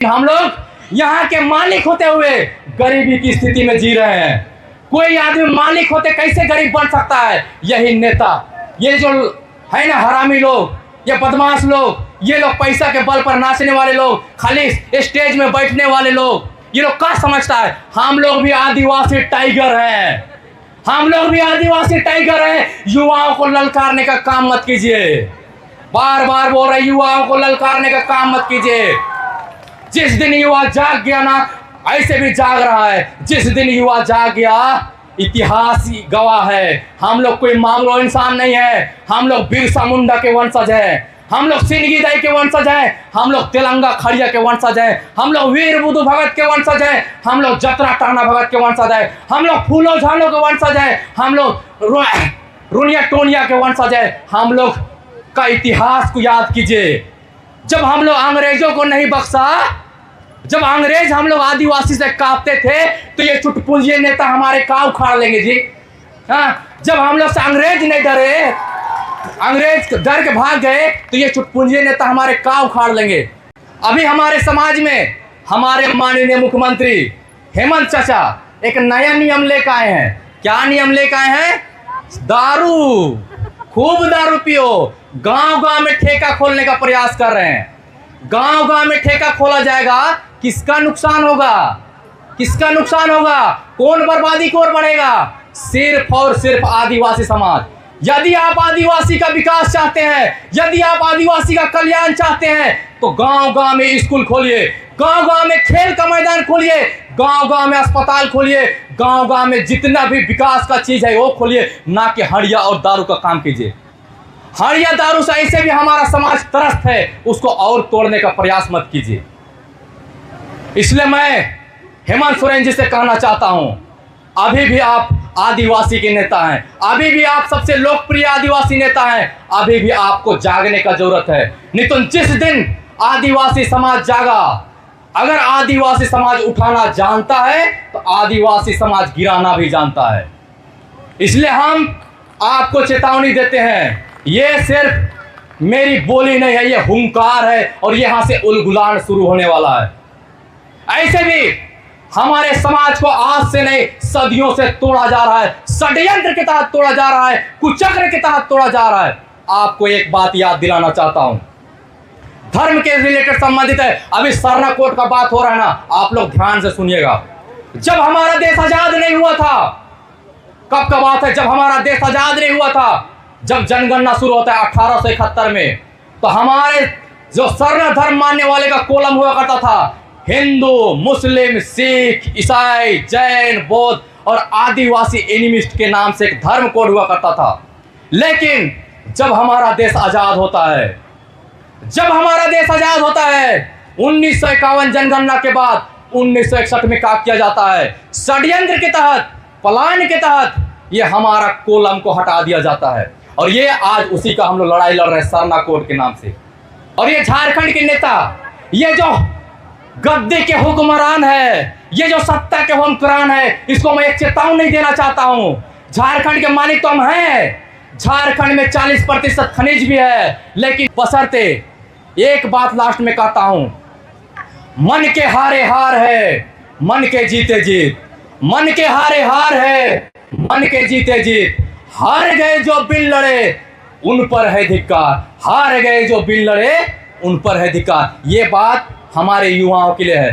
हम लोग यहाँ के मालिक होते हुए गरीबी की स्थिति में जी रहे हैं। कोई आदमी मालिक होते कैसे गरीब बन सकता है? यही नेता, ये जो है ना हरामी लोग, ये बदमाश लोग, ये लोग पैसा के बल पर नाचने वाले लोग, खाली स्टेज में बैठने वाले लोग, ये लोग क्या समझता है? हम लोग भी आदिवासी टाइगर हैं, हम लोग भी आदिवासी टाइगर हैं। युवाओं को ललकारने का काम मत कीजिए, बार बार बोल रहे, युवाओं को ललकारने का काम मत कीजिए। जिस दिन युवा जाग गया ना, ऐसे भी जाग रहा है, जिस दिन युवा जाग गया इतिहास गवाह है। हम लोग कोई मामूली इंसान नहीं है, हम लोग बिरसा मुंडा के वंशज हैं, हम लोग सिंदगी दाई के वंशज हैं, हम लोग तेलंगा खड़िया के वंशज हैं, हम लोग वीर बुद्धू भगत के वंशज हैं, हम लोग जतरा टाना भगत के वंशज हैं, हम लोग फूलो झालो के वंशज हैं, हम लोग रुनिया टोनिया के वंशज हैं। हम लोग का इतिहास को याद कीजिए। जब हम लोग अंग्रेजों को नहीं बख्शा, जब अंग्रेज हम लोग आदिवासी से कांपते थे, तो ये चुटपुंजिए नेता हमारे काव उखाड़ लेंगे जी। हाँ, जब हम लोग से अंग्रेज नहीं डरे, अंग्रेज डर के भाग गए, तो ये चुटपुंजिए नेता हमारे काव उखाड़ लेंगे। अभी हमारे समाज में हमारे माननीय मुख्यमंत्री हेमंत चाचा एक नया नियम लेकर आए हैं। क्या नियम लेकर आए हैं? दारू, खूब दारू पियो। गांव गांव में ठेका खोलने का प्रयास कर रहे हैं। गांव गांव में ठेका खोला जाएगा, किसका नुकसान होगा? किसका नुकसान होगा? कौन बर्बादी की ओर बढ़ेगा? सिर्फ और सिर्फ आदिवासी समाज। यदि आप आदिवासी का विकास चाहते हैं, यदि आप आदिवासी का कल्याण चाहते हैं, तो गांव गांव में स्कूल खोलिए, गांव गांव में खेल का मैदान खोलिए, गांव गांव में अस्पताल खोलिए, गांव गांव में जितना भी विकास का चीज है वो खोलिए, ना कि हड़िया और दारू का काम कीजिए। हड़िया दारू से ऐसे भी हमारा समाज त्रस्त है, उसको और तोड़ने का प्रयास मत कीजिए। इसलिए मैं हेमंत सोरेन जी से कहना चाहता हूं, अभी भी आप आदिवासी के नेता हैं, अभी भी आप सबसे लोकप्रिय आदिवासी नेता हैं, अभी भी आपको जागने का जरूरत है। नहीं तो जिस दिन आदिवासी समाज जागा, अगर आदिवासी समाज उठाना जानता है तो आदिवासी समाज गिराना भी जानता है। इसलिए हम आपको चेतावनी देते हैं, ये सिर्फ मेरी बोली नहीं है, ये हुंकार है, और यहां से उलगुलान शुरू होने वाला है। ऐसे भी हमारे समाज को आज से नहीं सदियों से तोड़ा जा रहा है, षड्यंत्र के तहत तोड़ा जा रहा है, कुचक्र के तहत तोड़ा जा रहा है। आपको एक बात याद दिलाना चाहता हूं, धर्म के रिलेटेड संबंधित है, अभी सरना कोर्ट का बात हो रहा है ना, आप लोग ध्यान से सुनिएगा। जब हमारा देश आजाद नहीं हुआ था, कब का बात है? जब हमारा देश आजाद नहीं हुआ था, जब जनगणना शुरू होता है 1871 में, तो हमारे जो सरना धर्म मानने वाले का कोलम हुआ करता था, हिंदू, मुस्लिम, सिख, ईसाई, जैन, बौद्ध और आदिवासी एनिमिस्ट के नाम से एक धर्म कोड हुआ करता था। लेकिन जब हमारा देश आजाद होता है, जब हमारा देश आजाद होता है 1951 जनगणना के बाद 1961 में क्या किया जाता है? षड्यंत्र के तहत, प्लान के तहत ये हमारा कोलम को हटा दिया जाता है, और ये आज उसी का हम लोग लड़ाई लड़ रहे हैं सरना कोड के नाम से। और ये झारखंड के नेता, ये जो गद्दे के हुक्मरान है, ये जो सत्ता के हुक्मरान है, इसको मैं एक चेतावनी देना चाहता हूं। झारखंड के मालिक तो हम हैं, झारखंड में 40% खनिज भी है, लेकिन बशर्ते एक बात लास्ट में कहता हूं, मन के हारे हार है, मन के जीते जीत। मन के हारे हार है, मन के जीते जीत। हार गए जो बिन लड़े उन पर है धिक्कार, हार गए जो बिन लड़े उन पर है धिक्कार। ये बात हमारे युवाओं के लिए है।